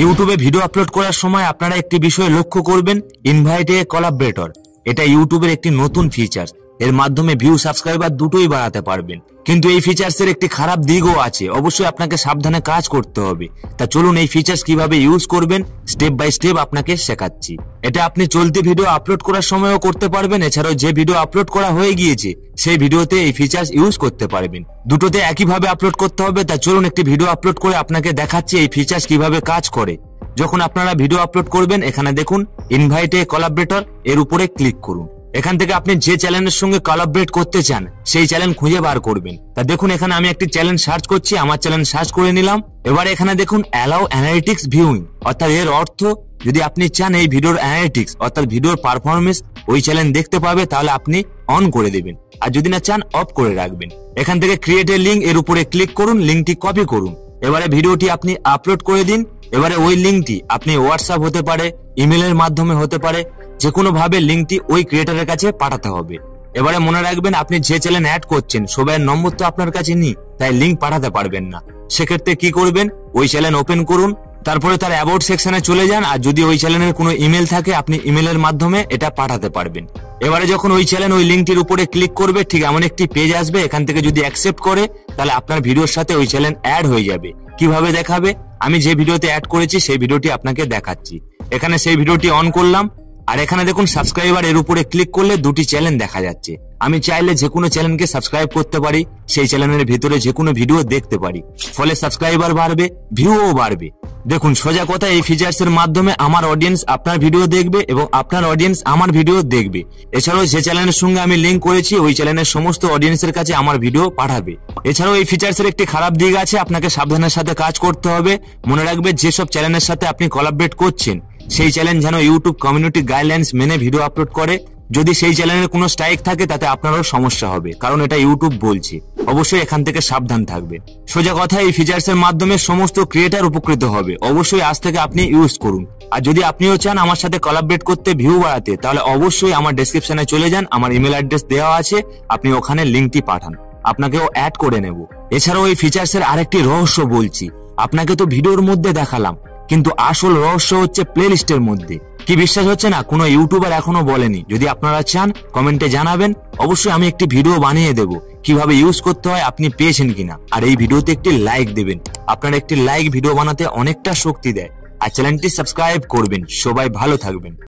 ইউটিউবে video upload করার সময় আপনারা একটি বিষয় লক্ষ্য করবেন, ইনভাইট এ কোলাবরেটর। এটা ইউটিউবের একটি নতুন ফিচার। এর মাধ্যমে ভিউ সাবস্ক্রাইবার দুটোই বাড়াতে পারবেন। কিন্তু এই ফিচার্সের একটি খারাপ দিকও আছে, অবশ্যই আপনাকে সাবধানে কাজ করতে হবে। তা চলুন এই ফিচার্স কিভাবে ইউজ করবেন স্টেপ বাই স্টেপ আপনাকে শেখাচ্ছি। এটা আপনি চলতি ভিডিও আপলোড করার সময়ও করতে পারবেন, এছাড়াও যে ভিডিও আপলোড করা হয়ে গিয়েছে সেই ভিডিওতে এই ফিচার্স ইউজ করতে পারবেন। দুটোতে একইভাবে আপলোড করতে হবে। তা চলুন একটি ভিডিও আপলোড করে আপনাকে দেখাচ্ছি এই ফিচার্স কিভাবে কাজ করে। যখন আপনারা ভিডিও আপলোড করবেন, এখানে দেখুন ইনভাইট এ কোলাবরেটর, এর উপরে ক্লিক করুন। এখান থেকে আপনি যে চ্যানেলের সঙ্গে কোলাবরেট করতে চান সেই চ্যানেল খুঁজে বার করবেন। তা দেখুন এখানে আমি একটি চ্যানেল সার্চ করছি, আমার চ্যানেল সার্চ করে নিলাম। এবার এখানে দেখুন অ্যালাউ অ্যানালিটিক্স ভিউইং, অর্থাৎ এর অর্থ যদি আপনি চান এই ভিডিওর অ্যানালিটিক্স অর্থাৎ ভিডিওর পারফরমেন্স ওই চ্যানেল দেখতে পাবে, তাহলে আপনি অন করে দেবেন, আর যদি না চান অফ করে রাখবেন। এখান থেকে ক্রিয়েট এ লিঙ্ক, এর উপরে ক্লিক করুন, লিঙ্কটি কপি করুন। এবারে ভিডিওটি আপনি আপলোড করে দিন। এবারে ওই লিঙ্কটি আপনি হোয়াটসঅ্যাপ হতে পারে, ইমেলের মাধ্যমে হতে পারে, যে কোনো ভাবে লিঙ্কটি ওই ক্রিয়েটরের কাছে পাঠাতে হবে। এবারে মনে রাখবেন, আপনি যে চ্যানেল অ্যাড করছেন সবাই নম্বর তো আপনার কাছে নেই, তাই লিঙ্ক পাঠাতে পারবেন না। সেক্ষেত্রে কি করবেন, ওই চ্যানেল ওপেন করুন, তারপরে তার অ্যাবাউট সেকশনে চলে যান, আর যদি ওই চ্যানেলের কোনো ইমেল থাকে আপনি ইমেলের মাধ্যমে এটা পাঠাতে পারবেন। এবারে যখন ওই চ্যানেল ওই লিঙ্কটির উপরে ক্লিক করবে, ঠিক এমন একটি পেজ আসবে। এখান থেকে যদি অ্যাকসেপ্ট করে, তাহলে আপনার ভিডিওর সাথে ওই চ্যানেল অ্যাড হয়ে যাবে। কিভাবে দেখাবে, আমি যে ভিডিওতে অ্যাড করেছি সেই ভিডিওটি আপনাকে দেখাচ্ছি। এখানে সেই ভিডিওটি অন করলাম, আর এখানে দেখুন সাবস্ক্রাইবার, এর উপরে ক্লিক করলে দুটি চ্যানেল দেখা যাচ্ছে। আমি চাইলে যে কোনো চ্যানেলকে সাবস্ক্রাইব করতে পারি, সেই চ্যানেলের ভিতরে যে কোনো ভিডিও দেখতে পারি, ফলে সাবস্ক্রাইবার বাড়বে, ভিউও বাড়বে। দেখুন সোজা কথা, এই ফিচার্স এর মাধ্যমে আমার অডিয়েন্স আপনার ভিডিও দেখবে এবং আপনার অডিয়েন্স আমার ভিডিও দেখবে। এছাড়াও যে চ্যানেলের সঙ্গে আমি লিঙ্ক করেছি ওই চ্যানেলের সমস্ত অডিয়েন্সের কাছে আমার ভিডিও পাঠাবে। এছাড়াও এই ফিচার্স এর একটি খারাপ দিক আছে, আপনাকে সাবধানের সাথে কাজ করতে হবে। মনে রাখবে, যেসব চ্যানেলের সাথে আপনি কোলাবরেট করছেন সেই চ্যানেল যেন ইউটিউব কমিউনিটি গাইডলাইন্স মেনে ভিডিও আপলোড করে। যদি সেই চ্যানেলের কোনো স্ট্রাইক থাকে তাতে আপনারও সমস্যা হবে, কারণ এটা ইউটিউব বলছে। অবশ্যই এখান থেকে সাবধান থাকবে। সোজা কথা, এই ফিচার্স এর মাধ্যমে সমস্ত ক্রিয়েটর উপকৃত হবে। অবশ্যই আজ থেকে আপনি ইউজ করুন। আর যদি আপনিও চান আমার সাথে কোলাবরেট করতে, ভিউ বাড়াতে, তাহলে অবশ্যই আমার ডেসক্রিপশনে চলে যান, আমার ইমেল অ্যাড্রেস দেওয়া আছে, আপনি ওখানে লিঙ্কটি পাঠান, আপনাকেও অ্যাড করে নেব। এছাড়াও এই ফিচার্স এর আরেকটি রহস্য বলছি। আপনাকে তো ভিডিওর মধ্যে দেখালাম, কিন্তু আসল রহস্য হচ্ছে প্লেলিস্টের মধ্যে। কি বিশ্বাস হচ্ছে না? কোনো ইউটিউবার এখনো বলেনি। যদি আপনারা চান কমেন্টে জানাবেন, অবশ্যই আমি একটি ভিডিও বানিয়ে দেব কিভাবে ইউজ করতে হয়, আপনি পেয়েছেন কিনা। আর এই ভিডিওতে একটি লাইক দেবেন, আপনার একটি লাইক ভিডিও বানাতে অনেকটা শক্তি দেয়। আর চ্যানেলটি সাবস্ক্রাইব করবেন। সবাই ভালো থাকবেন।